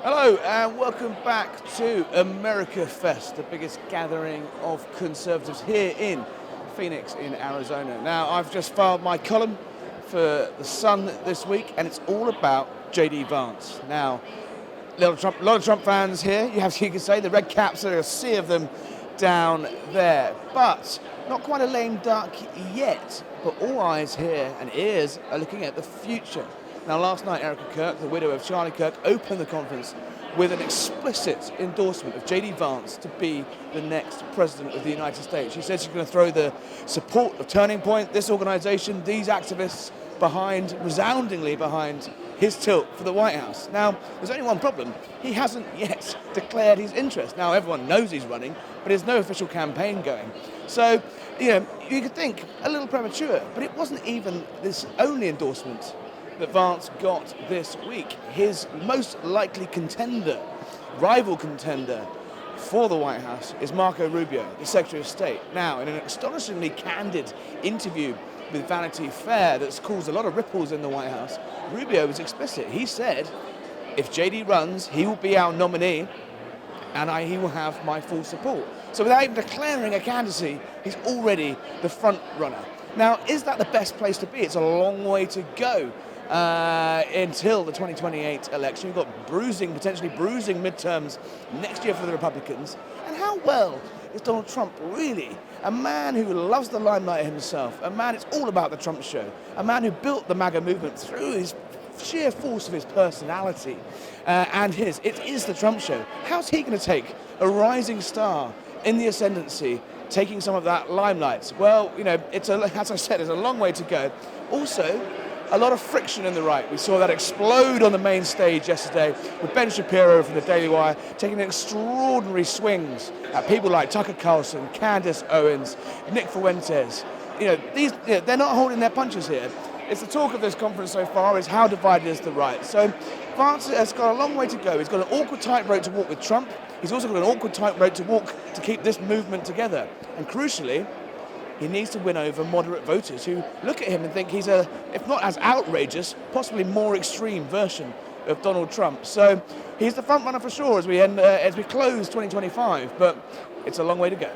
Hello and welcome back to America Fest, the biggest gathering of conservatives here in Phoenix in Arizona. Now, I've just filed my column for The Sun this week and it's all about J.D. Vance. Now, a lot of Trump fans here, you can say, the red caps, there are a sea of them down there. But not quite a lame duck yet, but all eyes here and ears are looking at the future. Now, last night, Erika Kirk, the widow of Charlie Kirk, opened the conference with an explicit endorsement of J.D. Vance to be the next president of the United States. She said she's going to throw the support of Turning Point, this organization, these activists, resoundingly behind his tilt for the White House. Now, there's only one problem. He hasn't yet declared his interest. Now, everyone knows he's running, but there's no official campaign going. So, you could think a little premature, but it wasn't even this only endorsement that Vance got this week. His most likely contender, rival contender for the White House is Marco Rubio, the Secretary of State. Now, in an astonishingly candid interview with Vanity Fair that's caused a lot of ripples in the White House, Rubio was explicit. He said, if JD runs, he will be our nominee and he will have my full support. So without even declaring a candidacy, he's already the front runner. Now, is that the best place to be? It's a long way to go until the 2028 election. You've got potentially bruising midterms next year for the Republicans. And how well is Donald Trump really? A man who loves the limelight himself, a man, it's all about the Trump show, a man who built the MAGA movement through his sheer force of his personality it is the Trump show. How's he going to take a rising star in the ascendancy, taking some of that limelight? Well, as I said, there's a long way to go. Also, a lot of friction in the right. We saw that explode on the main stage yesterday with Ben Shapiro from the Daily Wire taking extraordinary swings at people like Tucker Carlson, Candace Owens, Nick Fuentes. They're not holding their punches here. It's the talk of this conference so far is how divided is the right. So Vance has got a long way to go. He's got an awkward tightrope to walk with Trump. He's also got an awkward tightrope to walk to keep this movement together. And crucially, he needs to win over moderate voters who look at him and think he's if not as outrageous, possibly more extreme version of Donald Trump. So he's the front runner for sure as we close 2025, but it's a long way to go.